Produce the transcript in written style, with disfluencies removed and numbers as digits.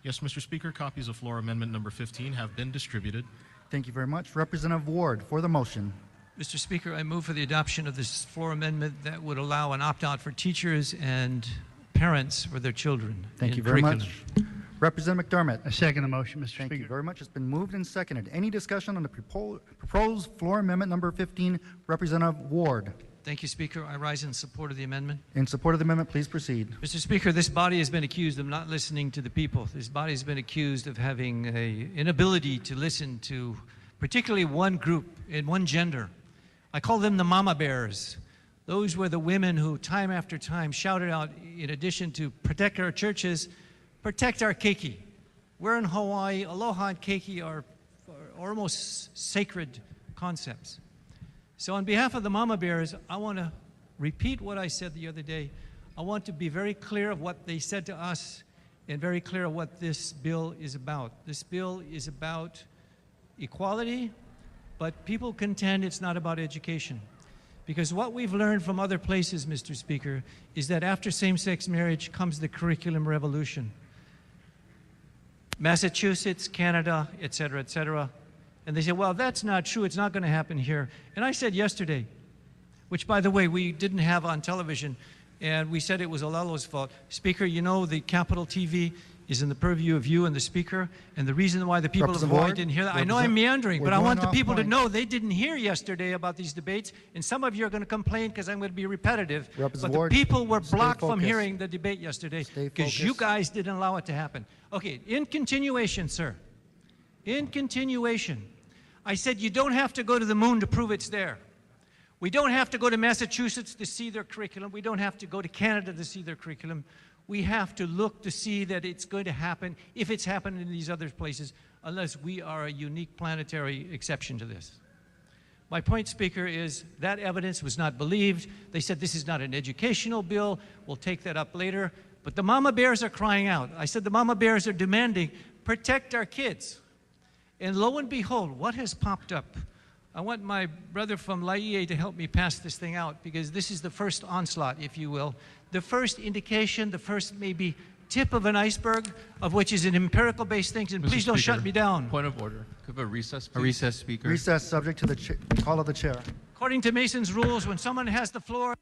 Yes, Mr. Speaker, copies of floor amendment number 15 have been distributed. Thank you very much. Representative Ward for the motion. Mr. Speaker, I move for the adoption of this floor amendment that would allow an opt-out for teachers and parents for their children. Thank you very much. Representative McDermott. I second the motion, Mr. Thank Speaker. you very much. It's been moved and seconded. Any discussion on the proposed floor amendment number 15? Representative Ward. Thank you, Speaker. I rise in support of the amendment. In support of the amendment, please proceed. Mr. Speaker, this body has been accused of not listening to the people. This body has been accused of having an inability to listen to particularly one group and one gender. I call them the mama bears. Those were the women who time after time shouted out, in addition to protect our churches, protect our keiki. We're in Hawaii. Aloha and keiki are almost sacred concepts. So on behalf of the mama bears, I want to repeat what I said the other day. I want to be very clear of what they said to us and very clear of what this bill is about. This bill is about equality, but people contend it's not about education. Because what we've learned from other places, Mr. Speaker, is that after same-sex marriage comes the curriculum revolution. Massachusetts, Canada, et cetera, and they say, well, that's not true, it's not going to happen here. And I said yesterday, which by the way, we didn't have on television, and we said it was Olalo's fault. Speaker, you know the Capitol TV is in the purview of you and the Speaker, and the reason why the people of Hawaii didn't hear that, I know I'm meandering, but I want the people to know they didn't hear yesterday about these debates, and some of you are going to complain because I'm going to be repetitive, but the people were blocked from hearing the debate yesterday because you guys didn't allow it to happen. Okay, in continuation, sir, in continuation, I said you don't have to go to the moon to prove it's there. We don't have to go to Massachusetts to see their curriculum. We don't have to go to Canada to see their curriculum. We have to look to see that it's going to happen if it's happened in these other places, unless we are a unique planetary exception to this. My point, Speaker, is that evidence was not believed. They said this is not an educational bill. We'll take that up later. But the mama bears are crying out. I said the mama bears are demanding, protect our kids. And lo and behold, what has popped up? I want my brother from Laie to help me pass this thing out, because this is the first onslaught, if you will. The first indication, the first maybe tip of an iceberg, of which is an empirical-based thing. And please don't shut me down. Point of order. Could we have a recess, please? A recess, Speaker. Recess subject to the call of the chair. According to Mason's rules, when someone has the floor,